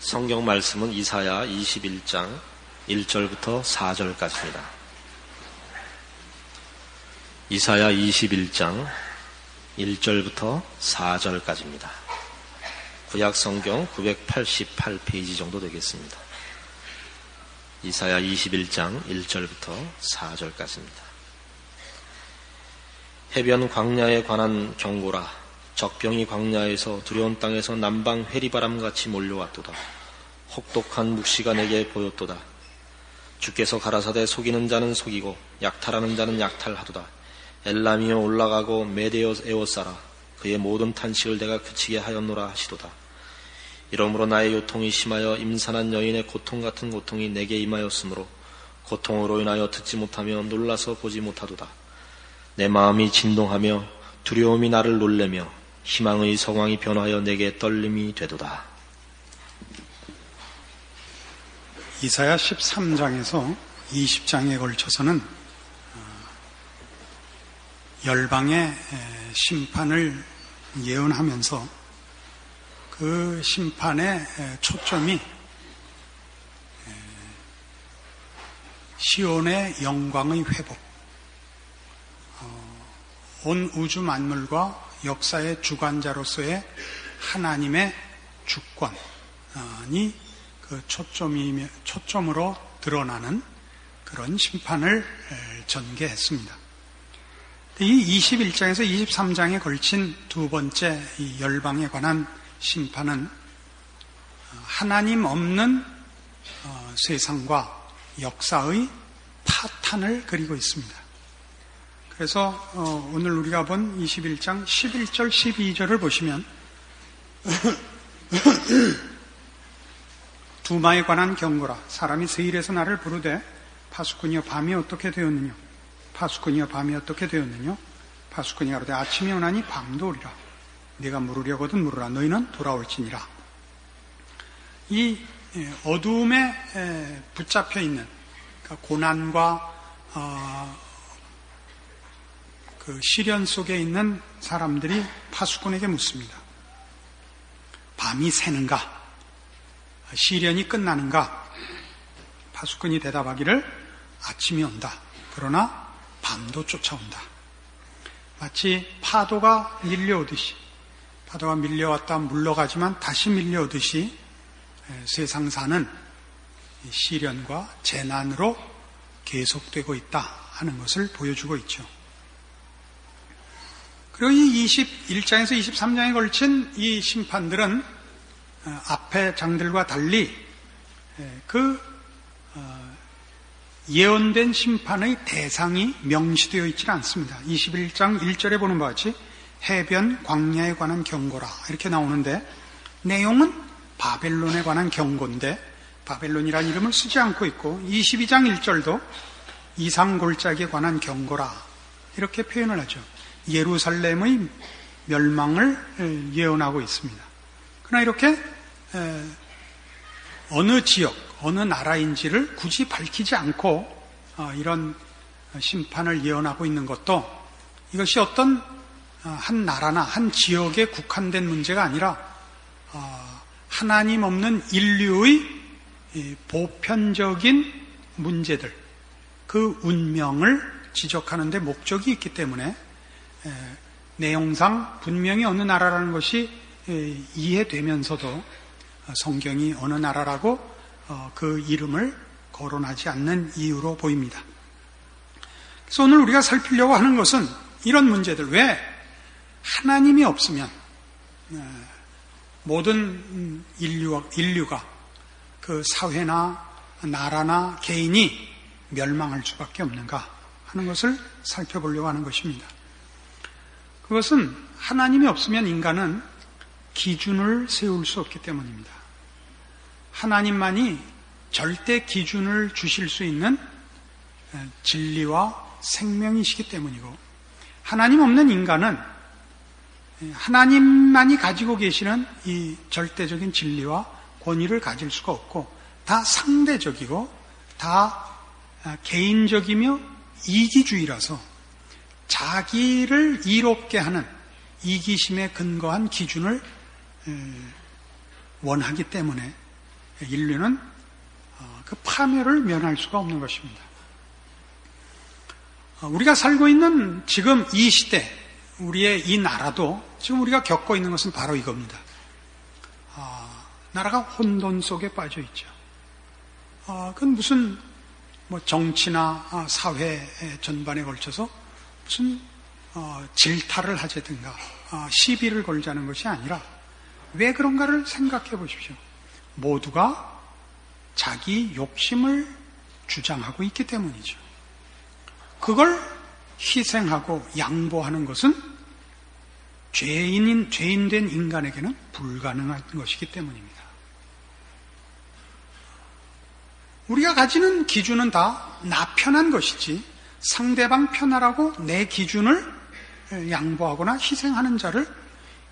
성경 말씀은 이사야 21장 1절부터 4절까지입니다. 이사야 21장 1절부터 4절까지입니다. 구약 성경 988페이지 정도 되겠습니다. 이사야 21장 1절부터 4절까지입니다. 해변 광야에 관한 경고라. 적병이 광야에서 두려운 땅에서 남방 회리바람같이 몰려왔도다. 혹독한 묵시가 내게 보였도다. 주께서 가라사대 속이는 자는 속이고 약탈하는 자는 약탈하도다. 엘람이여 올라가고 메대여 에워싸라. 그의 모든 탄식을 내가 그치게 하였노라 하시도다. 이러므로 나의 요통이 심하여 임산한 여인의 고통 같은 고통이 내게 임하였으므로 고통으로 인하여 듣지 못하며 놀라서 보지 못하도다. 내 마음이 진동하며 두려움이 나를 놀래며 희망의 성황이 변하여 내게 떨림이 되도다. 이사야 13장에서 20장에 걸쳐서는 열방의 심판을 예언하면서 그 심판의 초점이 시온의 영광의 회복, 온 우주 만물과 역사의 주관자로서의 하나님의 주권이 그 초점으로 드러나는 그런 심판을 전개했습니다. 이 21장에서 23장에 걸친 두 번째 이 열방에 관한 심판은 하나님 없는 세상과 역사의 파탄을 그리고 있습니다. 그래서 오늘 우리가 본 21장 11절 12절을 보시면 두마에 관한 경고라. 사람이 세일에서 나를 부르되 파수꾼이여 밤이 어떻게 되었느냐. 파수꾼이여 밤이 어떻게 되었느냐. 파수꾼이 가로되 아침이 오나니 밤도 오리라. 네가 물으려거든 물으라. 너희는 돌아올지니라. 이 어두움에 붙잡혀 있는 그러니까 고난과 그 시련 속에 있는 사람들이 파수꾼에게 묻습니다. 밤이 새는가? 시련이 끝나는가? 파수꾼이 대답하기를 아침이 온다. 그러나 밤도 쫓아온다. 마치 파도가 밀려오듯이, 파도가 밀려왔다 물러가지만 다시 밀려오듯이 세상사는 시련과 재난으로 계속되고 있다 하는 것을 보여주고 있죠. 그리고 이 21장에서 23장에 걸친 이 심판들은 앞의 장들과 달리 그 예언된 심판의 대상이 명시되어 있지는 않습니다. 21장 1절에 보는 바와 같이 해변 광야에 관한 경고라 이렇게 나오는데 내용은 바벨론에 관한 경고인데 바벨론이라는 이름을 쓰지 않고 있고 22장 1절도 이상골짜기에 관한 경고라 이렇게 표현을 하죠. 예루살렘의 멸망을 예언하고 있습니다. 그러나 이렇게 어느 지역, 어느 나라인지를 굳이 밝히지 않고 이런 심판을 예언하고 있는 것도 이것이 어떤 한 나라나 한 지역에 국한된 문제가 아니라 하나님 없는 인류의 보편적인 문제들, 그 운명을 지적하는 데 목적이 있기 때문에 내용상 분명히 어느 나라라는 것이 이해되면서도 성경이 어느 나라라고 그 이름을 거론하지 않는 이유로 보입니다. 그래서 오늘 우리가 살피려고 하는 것은 이런 문제들, 왜 하나님이 없으면 모든 인류가 그 사회나 나라나 개인이 멸망할 수밖에 없는가 하는 것을 살펴보려고 하는 것입니다. 그것은 하나님이 없으면 인간은 기준을 세울 수 없기 때문입니다. 하나님만이 절대 기준을 주실 수 있는 진리와 생명이시기 때문이고 하나님 없는 인간은 하나님만이 가지고 계시는 이 절대적인 진리와 권위를 가질 수가 없고 다 상대적이고 다 개인적이며 이기주의라서 자기를 이롭게 하는 이기심에 근거한 기준을 원하기 때문에 인류는 그 파멸을 면할 수가 없는 것입니다. 우리가 살고 있는 지금 이 시대, 우리의 이 나라도 지금 우리가 겪고 있는 것은 바로 이겁니다. 나라가 혼돈 속에 빠져 있죠. 그건 무슨 정치나 사회 전반에 걸쳐서 무슨 질타를 하자든가 시비를 걸자는 것이 아니라 왜 그런가를 생각해 보십시오. 모두가 자기 욕심을 주장하고 있기 때문이죠. 그걸 희생하고 양보하는 것은 죄인된 인간에게는 불가능한 것이기 때문입니다. 우리가 가지는 기준은 다 나 편한 것이지 상대방 편하라고 내 기준을 양보하거나 희생하는 자를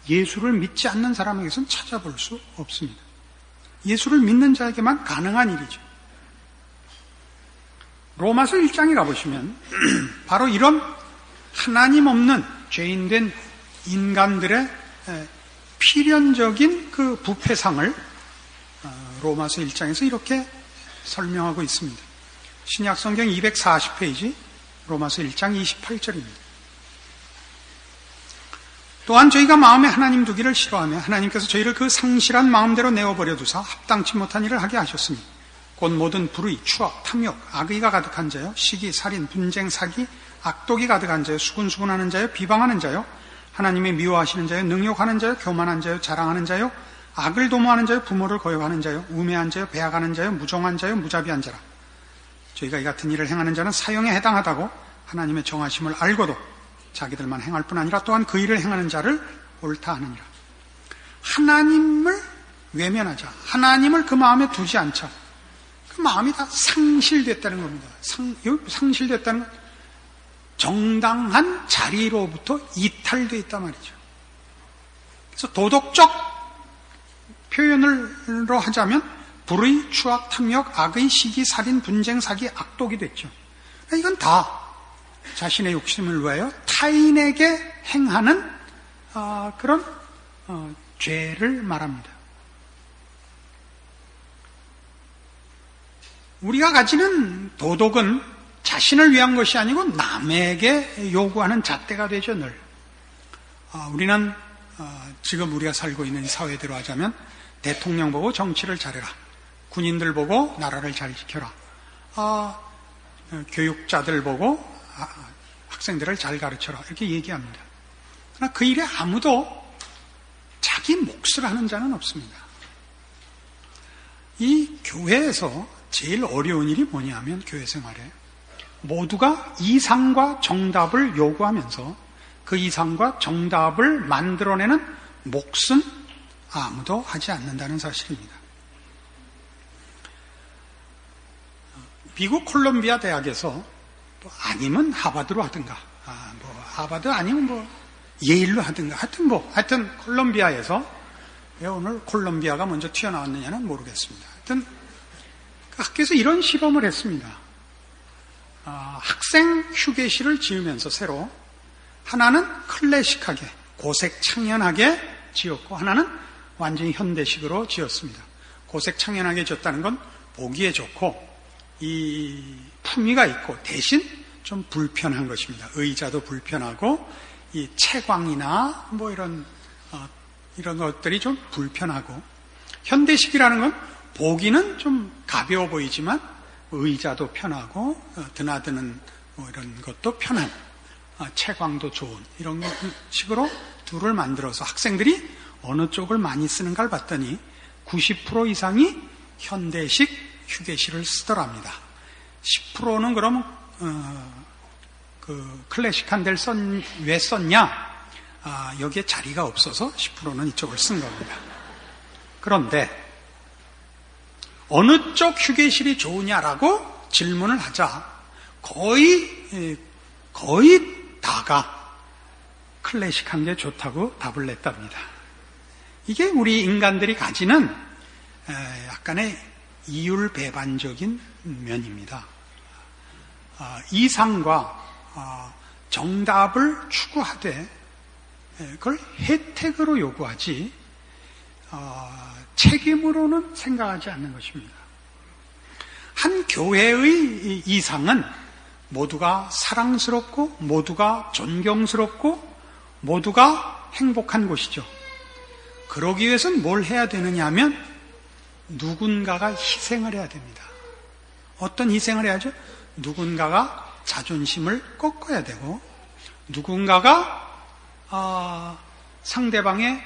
예수를 믿지 않는 사람에게서는 찾아볼 수 없습니다. 예수를 믿는 자에게만 가능한 일이죠. 로마서 1장에 가보시면 바로 이런 하나님 없는 죄인된 인간들의 필연적인 그 부패상을 로마서 1장에서 이렇게 설명하고 있습니다. 신약성경 240페이지 로마서 1장 28절입니다. 또한 저희가 마음에 하나님 두기를 싫어하며 하나님께서 저희를 그 상실한 마음대로 내어버려 두사 합당치 못한 일을 하게 하셨으니 곧 모든 불의, 추악, 탐욕, 악의가 가득한 자요, 시기, 살인, 분쟁, 사기, 악독이 가득한 자요, 수군수군하는 자요, 비방하는 자요, 하나님의 미워하시는 자요, 능욕하는 자요, 교만한 자요, 자랑하는 자요, 악을 도모하는 자요, 부모를 거역하는 자요, 우매한 자요, 배약하는 자요, 무정한 자요, 무자비한 자라. 저희가 이 같은 일을 행하는 자는 사형에 해당하다고 하나님의 정하심을 알고도 자기들만 행할 뿐 아니라 또한 그 일을 행하는 자를 옳다 하느니라. 하나님을 외면하자. 하나님을 그 마음에 두지 않자. 그 마음이 다 상실됐다는 겁니다. 상실됐다는 건 정당한 자리로부터 이탈되어 있단 말이죠. 그래서 도덕적 표현으로 하자면 불의, 추악, 탐욕, 악의, 시기, 살인, 분쟁, 사기, 악독이 됐죠. 이건 다 자신의 욕심을 위하여 타인에게 행하는 그런 죄를 말합니다. 우리가 가지는 도덕은 자신을 위한 것이 아니고 남에게 요구하는 잣대가 되죠, 늘. 우리는 지금 우리가 살고 있는 사회대로 하자면 대통령 보고 정치를 잘해라. 군인들 보고 나라를 잘 지켜라. 교육자들 보고 학생들을 잘 가르쳐라. 이렇게 얘기합니다. 그러나 그 일에 아무도 자기 몫을 하는 자는 없습니다. 이 교회에서 제일 어려운 일이 뭐냐면 교회 생활에 모두가 이상과 정답을 요구하면서 그 이상과 정답을 만들어내는 몫은 아무도 하지 않는다는 사실입니다. 미국 콜롬비아 대학에서 아니면 하버드로 하든가, 하버드 아니면 예일로 하든가, 하여튼 콜롬비아에서 왜 오늘 콜롬비아가 먼저 튀어나왔느냐는 모르겠습니다. 하여튼 그 학교에서 이런 실험을 했습니다. 학생 휴게실을 지으면서 새로 하나는 클래식하게 고색 창연하게 지었고 하나는 완전히 현대식으로 지었습니다. 고색 창연하게 지었다는 건 보기에 좋고 이 품위가 있고 대신 좀 불편한 것입니다. 의자도 불편하고 이 채광이나 이런 것들이 좀 불편하고 현대식이라는 건 보기는 좀 가벼워 보이지만 의자도 편하고 드나드는 이런 것도 편한 채광도 좋은 이런 식으로 둘을 만들어서 학생들이 어느 쪽을 많이 쓰는가를 봤더니 90% 이상이 현대식 휴게실을 쓰더랍니다. 10%는 그러면 그 클래식한 데를 왜 썼냐? 여기에 자리가 없어서 10%는 이쪽을 쓴 겁니다. 그런데 어느 쪽 휴게실이 좋으냐라고 질문을 하자 거의 다가 클래식한 게 좋다고 답을 냈답니다. 이게 우리 인간들이 가지는 약간의 이율배반적인 면입니다. 이상과 정답을 추구하되 그걸 혜택으로 요구하지 책임으로는 생각하지 않는 것입니다. 한 교회의 이상은 모두가 사랑스럽고 모두가 존경스럽고 모두가 행복한 곳이죠. 그러기 위해서는 뭘 해야 되느냐 하면 누군가가 희생을 해야 됩니다. 어떤 희생을 해야죠? 누군가가 자존심을 꺾어야 되고 누군가가 상대방의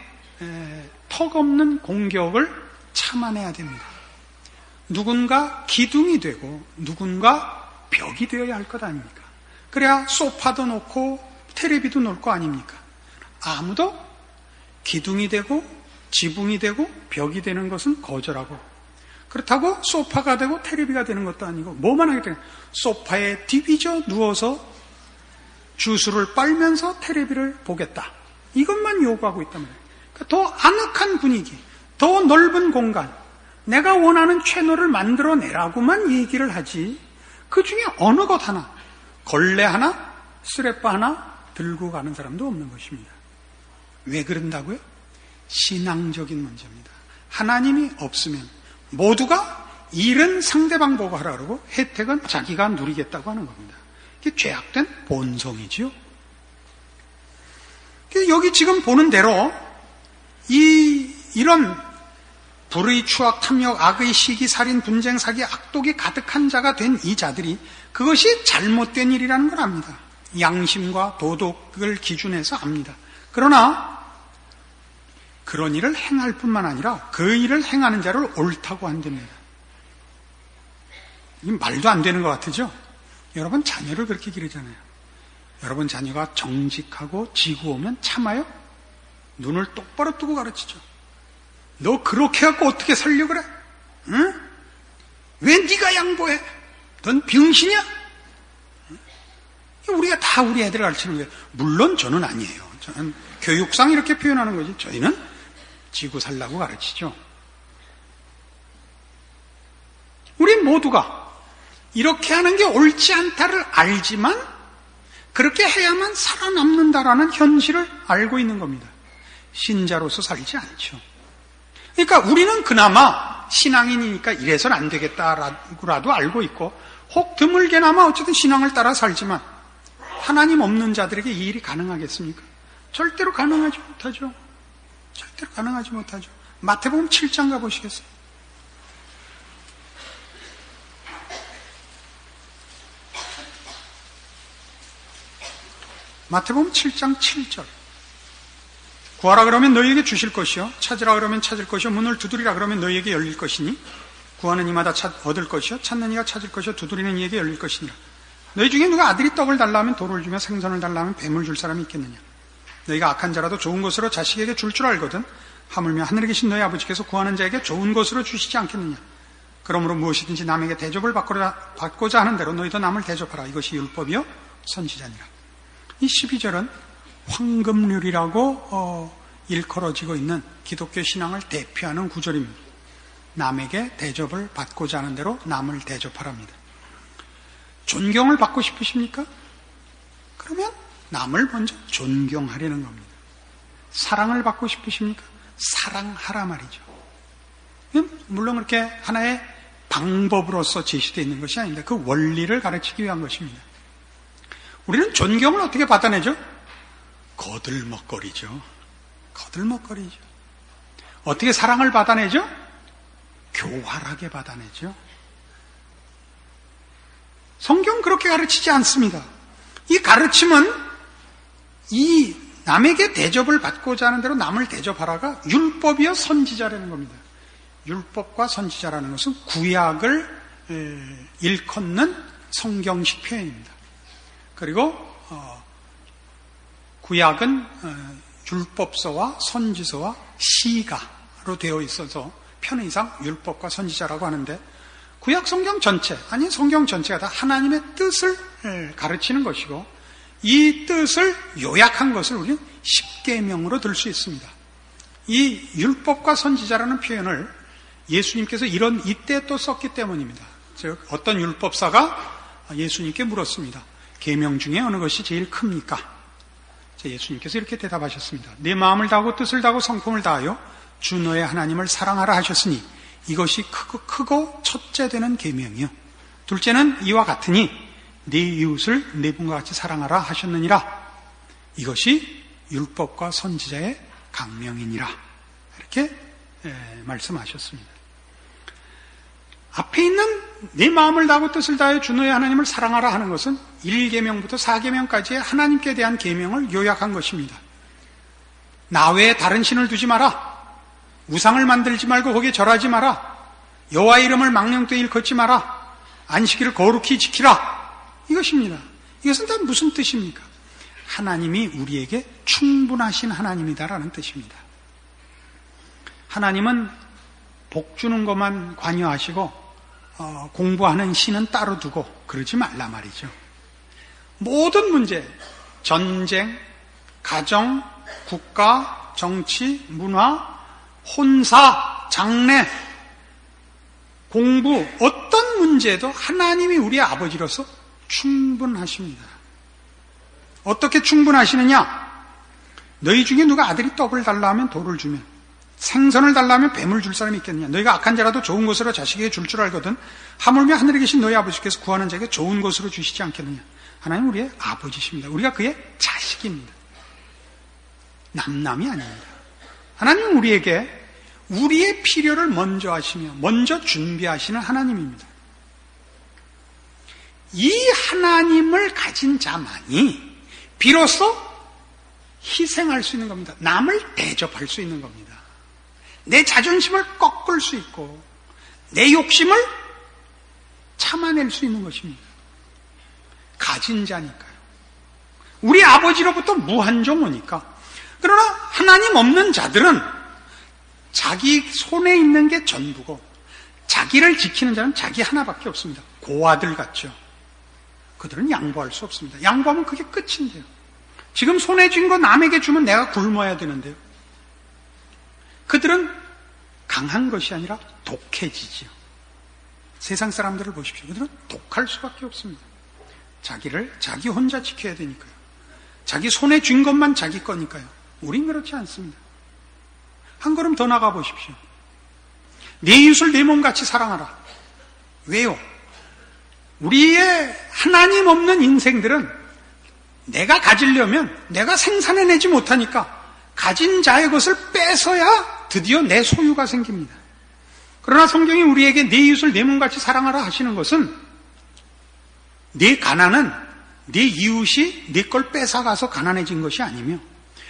턱없는 공격을 참아내야 됩니다. 누군가 기둥이 되고 누군가 벽이 되어야 할 것 아닙니까? 그래야 소파도 놓고 텔레비도 놓을 거 아닙니까? 아무도 기둥이 되고 지붕이 되고 벽이 되는 것은 거절하고 그렇다고 소파가 되고 텔레비가 되는 것도 아니고 뭐만 하겠다냐? 소파에 디비져 누워서 주스를 빨면서 텔레비를 보겠다. 이것만 요구하고 있단 말이에요. 그러니까 더 아늑한 분위기, 더 넓은 공간, 내가 원하는 채널을 만들어내라고만 얘기를 하지 그 중에 어느 것 하나, 걸레 하나, 쓰레빠 하나 들고 가는 사람도 없는 것입니다. 왜 그런다고요? 신앙적인 문제입니다. 하나님이 없으면 모두가 일은 상대방 보고 하라 그러고 혜택은 자기가 누리겠다고 하는 겁니다. 이게 죄악된 본성이지요. 여기 지금 보는 대로 이런 불의, 추악, 탐욕, 악의, 시기, 살인, 분쟁, 사기, 악독이 가득한 자가 된 이 자들이 그것이 잘못된 일이라는 걸 압니다. 양심과 도덕을 기준해서 압니다. 그러나 그런 일을 행할 뿐만 아니라 그 일을 행하는 자를 옳다고 한답니다. 이 말도 안 되는 것 같으죠? 여러분 자녀를 그렇게 기르잖아요. 여러분 자녀가 정직하고 지구 오면 참아요? 눈을 똑바로 뜨고 가르치죠. 너 그렇게 해갖고 어떻게 살려고 그래? 응? 왜 네가 양보해? 넌 병신이야? 우리가 다 우리 애들 가르치는 거예요. 물론 저는 아니에요. 저는 교육상 이렇게 표현하는 거지. 저희는 지고 살라고 가르치죠. 우리 모두가 이렇게 하는 게 옳지 않다를 알지만 그렇게 해야만 살아남는다라는 현실을 알고 있는 겁니다. 신자로서 살지 않죠. 그러니까 우리는 그나마 신앙인이니까 이래서는 안 되겠다라고라도 알고 있고 혹 드물게나마 어쨌든 신앙을 따라 살지만 하나님 없는 자들에게 이 일이 가능하겠습니까? 절대로 가능하지 못하죠. 절대로 가능하지 못하죠. 마태복음 7장 가보시겠어요? 마태복음 7장 7절. 구하라 그러면 너희에게 주실 것이요 찾으라 그러면 찾을 것이요 문을 두드리라 그러면 너희에게 열릴 것이니 구하는 이마다 얻을 것이요 찾는 이가 찾을 것이요 두드리는 이에게 열릴 것이니라. 너희 중에 누가 아들이 떡을 달라 하면 돌을 주며 생선을 달라 하면 뱀을 줄 사람이 있겠느냐. 너희가 악한 자라도 좋은 것으로 자식에게 줄 줄 알거든 하물며 하늘에 계신 너희 아버지께서 구하는 자에게 좋은 것으로 주시지 않겠느냐. 그러므로 무엇이든지 남에게 대접을 받고자 하는 대로 너희도 남을 대접하라. 이것이 율법이요 선지자니라. 이 12절은 황금률이라고 일컬어지고 있는 기독교 신앙을 대표하는 구절입니다. 남에게 대접을 받고자 하는 대로 남을 대접하랍니다. 존경을 받고 싶으십니까? 그러면 남을 먼저 존경하려는 겁니다. 사랑을 받고 싶으십니까? 사랑하라 말이죠. 물론 그렇게 하나의 방법으로서 제시되어 있는 것이 아닌데 그 원리를 가르치기 위한 것입니다. 우리는 존경을 어떻게 받아내죠? 거들먹거리죠. 거들먹거리죠. 어떻게 사랑을 받아내죠? 교활하게 받아내죠. 성경 그렇게 가르치지 않습니다. 이 가르침은 이 남에게 대접을 받고자 하는 대로 남을 대접하라가 율법이요 선지자라는 겁니다. 율법과 선지자라는 것은 구약을 일컫는 성경식 표현입니다. 그리고 구약은 율법서와 선지서와 시가로 되어 있어서 편의상 율법과 선지자라고 하는데 구약 성경 전체, 아니 성경 전체가 다 하나님의 뜻을 가르치는 것이고 이 뜻을 요약한 것을 우리는 십계명으로 들 수 있습니다. 이 율법과 선지자라는 표현을 예수님께서 이때 또 썼기 때문입니다. 즉 어떤 율법사가 예수님께 물었습니다. 계명 중에 어느 것이 제일 큽니까? 예수님께서 이렇게 대답하셨습니다. 내 마음을 다하고 뜻을 다하고 성품을 다하여 주 너의 하나님을 사랑하라 하셨으니 이것이 크고 첫째 되는 계명이요. 둘째는 이와 같으니 네 이웃을 네 분과 같이 사랑하라 하셨느니라. 이것이 율법과 선지자의 강명이니라. 이렇게 말씀하셨습니다. 앞에 있는 네 마음을 다하고 뜻을 다하여 주 너의 하나님을 사랑하라 하는 것은 1계명부터 4계명까지의 하나님께 대한 계명을 요약한 것입니다. 나 외에 다른 신을 두지 마라. 우상을 만들지 말고 거기에 절하지 마라. 여호와 이름을 망령되이 일컫지 마라. 안식일을 거룩히 지키라. 이것입니다. 이것은 다 무슨 뜻입니까? 하나님이 우리에게 충분하신 하나님이다라는 뜻입니다. 하나님은 복 주는 것만 관여하시고 공부하는 신은 따로 두고 그러지 말라 말이죠. 모든 문제, 전쟁, 가정, 국가, 정치, 문화, 혼사, 장래, 공부, 어떤 문제도 하나님이 우리의 아버지로서 충분하십니다. 어떻게 충분하시느냐? 너희 중에 누가 아들이 떡을 달라 하면 돌을 주면, 생선을 달라 하면 뱀을 줄 사람이 있겠느냐? 너희가 악한 자라도 좋은 것으로 자식에게 줄 줄 알거든 하물며 하늘에 계신 너희 아버지께서 구하는 자에게 좋은 것으로 주시지 않겠느냐? 하나님 우리의 아버지십니다. 우리가 그의 자식입니다. 남남이 아닙니다. 하나님은 우리에게 우리의 필요를 먼저 하시며 먼저 준비하시는 하나님입니다. 이 하나님을 가진 자만이 비로소 희생할 수 있는 겁니다. 남을 대접할 수 있는 겁니다. 내 자존심을 꺾을 수 있고 내 욕심을 참아낼 수 있는 것입니다. 가진 자니까요. 우리 아버지로부터 무한정 오니까. 그러나 하나님 없는 자들은 자기 손에 있는 게 전부고 자기를 지키는 자는 자기 하나밖에 없습니다. 고아들 같죠. 그들은 양보할 수 없습니다. 양보하면 그게 끝인데요. 지금 손에 쥔 거 남에게 주면 내가 굶어야 되는데요. 그들은 강한 것이 아니라 독해지지요. 세상 사람들을 보십시오. 그들은 독할 수밖에 없습니다. 자기를 자기 혼자 지켜야 되니까요. 자기 손에 쥔 것만 자기 거니까요. 우린 그렇지 않습니다. 한 걸음 더 나가 보십시오. 내 이웃을 내 몸같이 사랑하라. 왜요? 우리의 하나님 없는 인생들은 내가 가지려면 내가 생산해내지 못하니까 가진 자의 것을 뺏어야 드디어 내 소유가 생깁니다. 그러나 성경이 우리에게 내 이웃을 내 몸같이 사랑하라 하시는 것은 내 가난은 내 이웃이 내 걸 뺏어가서 가난해진 것이 아니며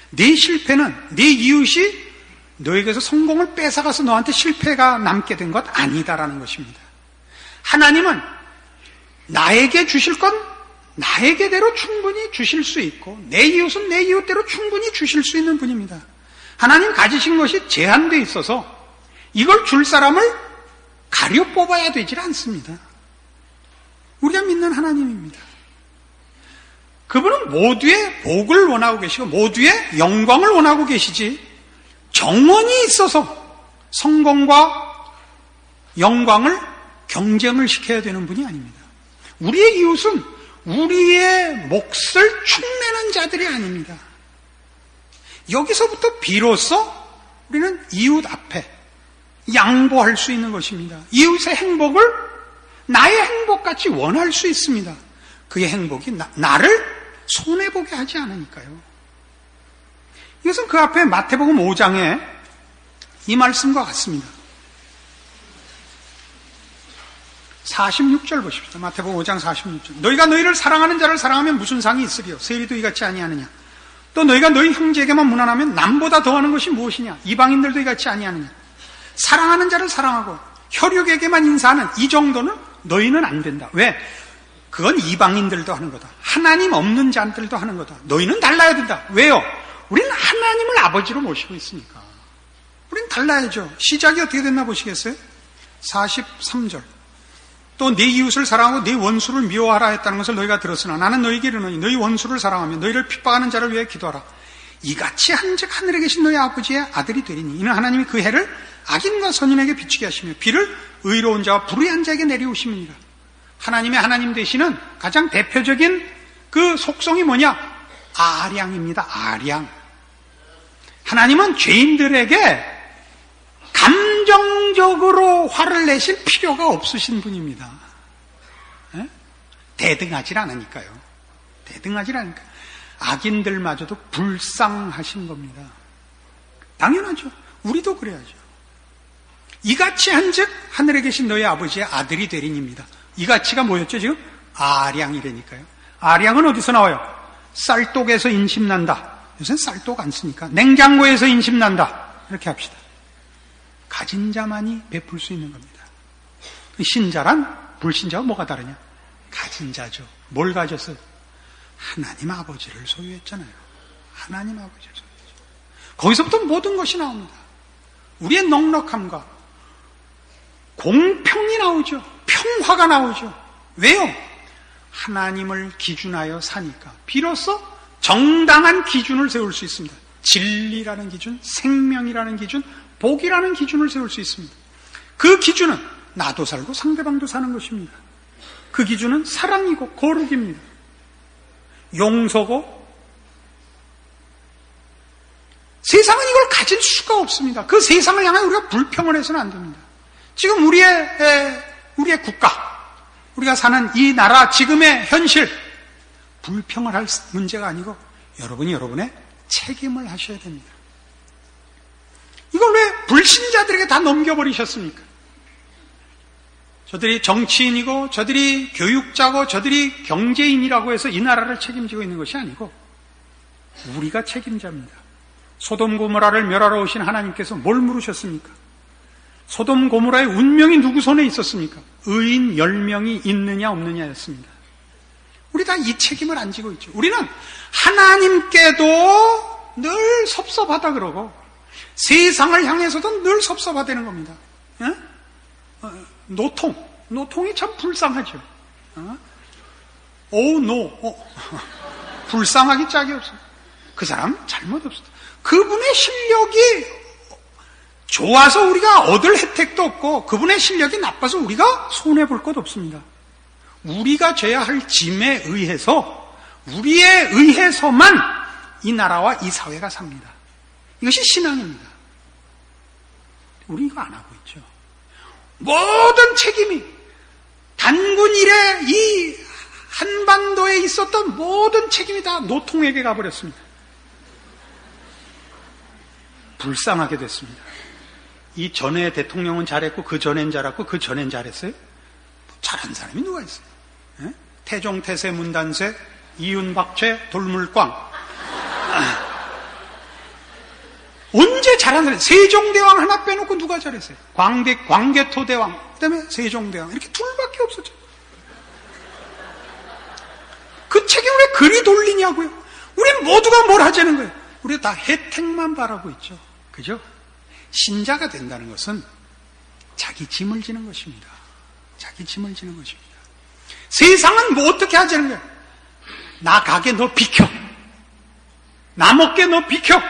내 실패는 내 이웃이 너에게서 성공을 뺏어가서 너한테 실패가 남게 된 것 아니다라는 것입니다. 하나님은 나에게 주실 건 나에게대로 충분히 주실 수 있고 내 이웃은 내 이웃대로 충분히 주실 수 있는 분입니다. 하나님 가지신 것이 제한되어 있어서 이걸 줄 사람을 가려 뽑아야 되질 않습니다. 우리가 믿는 하나님입니다. 그분은 모두의 복을 원하고 계시고 모두의 영광을 원하고 계시지 정원이 있어서 성공과 영광을 경쟁을 시켜야 되는 분이 아닙니다. 우리의 이웃은 우리의 몫을 축내는 자들이 아닙니다. 여기서부터 비로소 우리는 이웃 앞에 양보할 수 있는 것입니다. 이웃의 행복을 나의 행복같이 원할 수 있습니다. 그의 행복이 나를 손해보게 하지 않으니까요. 이것은 그 앞에 마태복음 5장에 이 말씀과 같습니다. 46절 보십시오. 마태복음 5장 46절. 너희가 너희를 사랑하는 자를 사랑하면 무슨 상이 있으리요? 세리도 이같이 아니하느냐? 또 너희가 너희 형제에게만 무난하면 남보다 더하는 것이 무엇이냐? 이방인들도 이같이 아니하느냐? 사랑하는 자를 사랑하고 혈육에게만 인사하는 이 정도는 너희는 안 된다. 왜? 그건 이방인들도 하는 거다. 하나님 없는 자들도 하는 거다. 너희는 달라야 된다. 왜요? 우리는 하나님을 아버지로 모시고 있으니까. 우리는 달라야죠. 시작이 어떻게 됐나 보시겠어요? 43절. 또 네 이웃을 사랑하고 네 원수를 미워하라 했다는 것을 너희가 들었으나 나는 너희에게 이르노니 너희 원수를 사랑하며 너희를 핍박하는 자를 위해 기도하라. 이같이 한즉 하늘에 계신 너희 아버지의 아들이 되리니 이는 하나님이 그 해를 악인과 선인에게 비추게 하시며 비를 의로운 자와 불의한 자에게 내리우심이니라. 하나님의 하나님 되시는 가장 대표적인 그 속성이 뭐냐? 아량입니다. 아량. 하나님은 죄인들에게 감정적으로 화를 내실 필요가 없으신 분입니다. 에? 대등하질 않으니까요. 대등하질 않으니까. 악인들마저도 불쌍하신 겁니다. 당연하죠. 우리도 그래야죠. 이같이 한즉 하늘에 계신 너희 아버지의 아들이 되리니입니다. 이같이가 뭐였죠 지금? 아량이라니까요. 아량은 어디서 나와요? 쌀독에서 인심난다. 요새는 쌀독 안 쓰니까 냉장고에서 인심난다. 이렇게 합시다. 가진 자만이 베풀 수 있는 겁니다. 신자란 불신자와 뭐가 다르냐? 가진 자죠. 뭘 가졌어요? 하나님 아버지를 소유했잖아요. 하나님 아버지를 소유했죠. 거기서부터 모든 것이 나옵니다. 우리의 넉넉함과 공평이 나오죠. 평화가 나오죠. 왜요? 하나님을 기준하여 사니까 비로소 정당한 기준을 세울 수 있습니다. 진리라는 기준, 생명이라는 기준, 복이라는 기준을 세울 수 있습니다. 그 기준은 나도 살고 상대방도 사는 것입니다. 그 기준은 사랑이고 거룩입니다. 용서고. 세상은 이걸 가질 수가 없습니다. 그 세상을 향해 우리가 불평을 해서는 안 됩니다. 지금 우리의 국가, 우리가 사는 이 나라 지금의 현실, 불평을 할 문제가 아니고 여러분이 여러분의 책임을 하셔야 됩니다. 이걸 왜 불신자들에게 다 넘겨버리셨습니까? 저들이 정치인이고 저들이 교육자고 저들이 경제인이라고 해서 이 나라를 책임지고 있는 것이 아니고 우리가 책임자입니다. 소돔 고모라를 멸하러 오신 하나님께서 뭘 물으셨습니까? 소돔 고모라의 운명이 누구 손에 있었습니까? 의인 10명이 있느냐 없느냐였습니다. 우리 다 이 책임을 안 지고 있죠. 우리는 하나님께도 늘 섭섭하다 그러고 세상을 향해서도 늘 섭섭하다는 겁니다. 노통이 참 불쌍하죠. 불쌍하기 짝이 없어요. 그 사람 잘못 없어요. 그분의 실력이 좋아서 우리가 얻을 혜택도 없고 그분의 실력이 나빠서 우리가 손해볼 것 없습니다. 우리가 져야 할 짐에 의해서 우리에 의해서만 이 나라와 이 사회가 삽니다. 이것이 신앙입니다. 우리 이거 안 하고 있죠. 모든 책임이 단군 이래 이 한반도에 있었던 모든 책임이 다 노통에게 가버렸습니다. 불쌍하게 됐습니다. 이 전에 대통령은 잘했고 그 전엔 잘했고 그 전엔 잘했어요? 잘한 사람이 누가 있어요? 에? 태종, 태세, 문단세, 이윤, 박채, 돌물광. 언제 잘한 사람? 세종대왕 하나 빼놓고 누가 잘했어요? 광개토대왕, 그 다음에 세종대왕. 이렇게 둘밖에 없었죠. 그 책임을 왜 그리 돌리냐고요? 우리는 모두가 뭘 하자는 거예요? 우리가 다 혜택만 바라고 있죠. 그죠? 신자가 된다는 것은 자기 짐을 지는 것입니다. 자기 짐을 지는 것입니다. 세상은 뭐 어떻게 하자는 거예요? 나 가게 너 비켜. 나 먹게 너 비켜.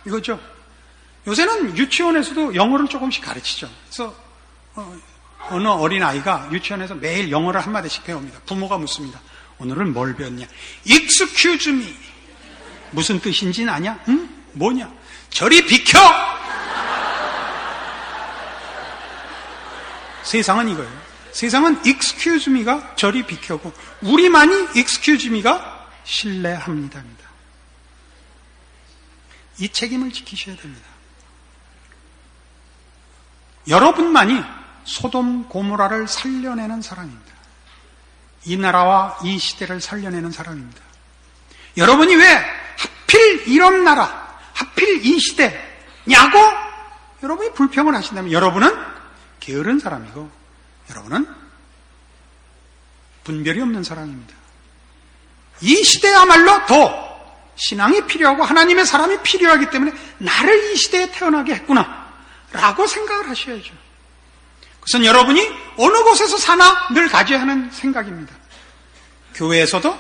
이거죠. 요새는 유치원에서도 영어를 조금씩 가르치죠. 그래서 어느 어린아이가 유치원에서 매일 영어를 한마디씩 배웁니다. 부모가 묻습니다. 오늘은 뭘 배웠냐? Excuse me. 무슨 뜻인지는 아냐? 응? 뭐냐? 저리 비켜! 세상은 이거예요. 세상은 excuse me가 저리 비켜고 우리만이 excuse me가 신뢰합니다입니다. 이 책임을 지키셔야 됩니다. 여러분만이 소돔 고모라를 살려내는 사람입니다. 이 나라와 이 시대를 살려내는 사람입니다. 여러분이 왜 하필 이런 나라, 하필 이 시대냐고 여러분이 불평을 하신다면 여러분은 게으른 사람이고 여러분은 분별이 없는 사람입니다. 이 시대야말로 더 신앙이 필요하고 하나님의 사람이 필요하기 때문에 나를 이 시대에 태어나게 했구나 라고 생각을 하셔야죠. 그것은 여러분이 어느 곳에서 사나 늘 가져야 하는 생각입니다. 교회에서도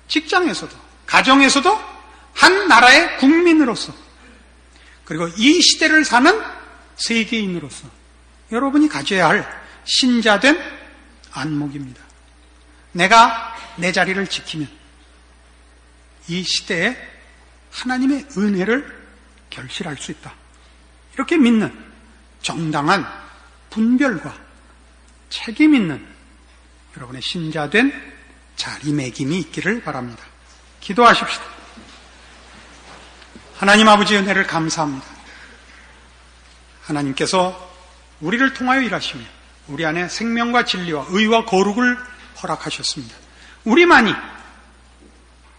직장에서도 가정에서도 한 나라의 국민으로서 그리고 이 시대를 사는 세계인으로서 여러분이 가져야 할 신자된 안목입니다. 내가 내 자리를 지키면 이 시대에 하나님의 은혜를 결실할 수 있다. 이렇게 믿는 정당한 분별과 책임 있는 여러분의 신자된 자리매김이 있기를 바랍니다. 기도하십시다. 하나님 아버지 은혜를 감사합니다. 하나님께서 우리를 통하여 일하시며 우리 안에 생명과 진리와 의와 거룩을 허락하셨습니다. 우리만이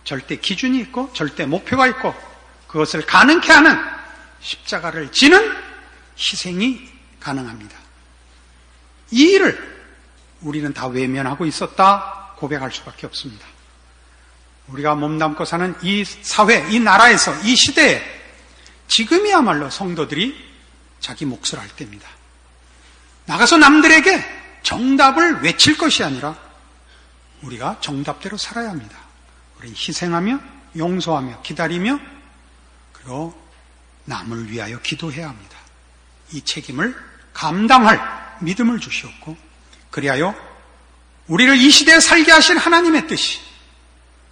절대 기준이 있고 절대 목표가 있고 그것을 가능케 하는 십자가를 지는 희생이 가능합니다. 이 일을 우리는 다 외면하고 있었다 고백할 수밖에 없습니다. 우리가 몸담고 사는 이 사회, 이 나라에서, 이 시대에 지금이야말로 성도들이 자기 몫을 할 때입니다. 나가서 남들에게 정답을 외칠 것이 아니라 우리가 정답대로 살아야 합니다. 우리 희생하며 용서하며 기다리며 그리고 남을 위하여 기도해야 합니다. 이 책임을 감당할 믿음을 주시옵고 그리하여 우리를 이 시대에 살게 하신 하나님의 뜻이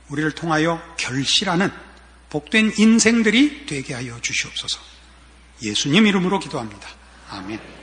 우리를 통하여 결실하는 복된 인생들이 되게 하여 주시옵소서. 예수님 이름으로 기도합니다. 아멘.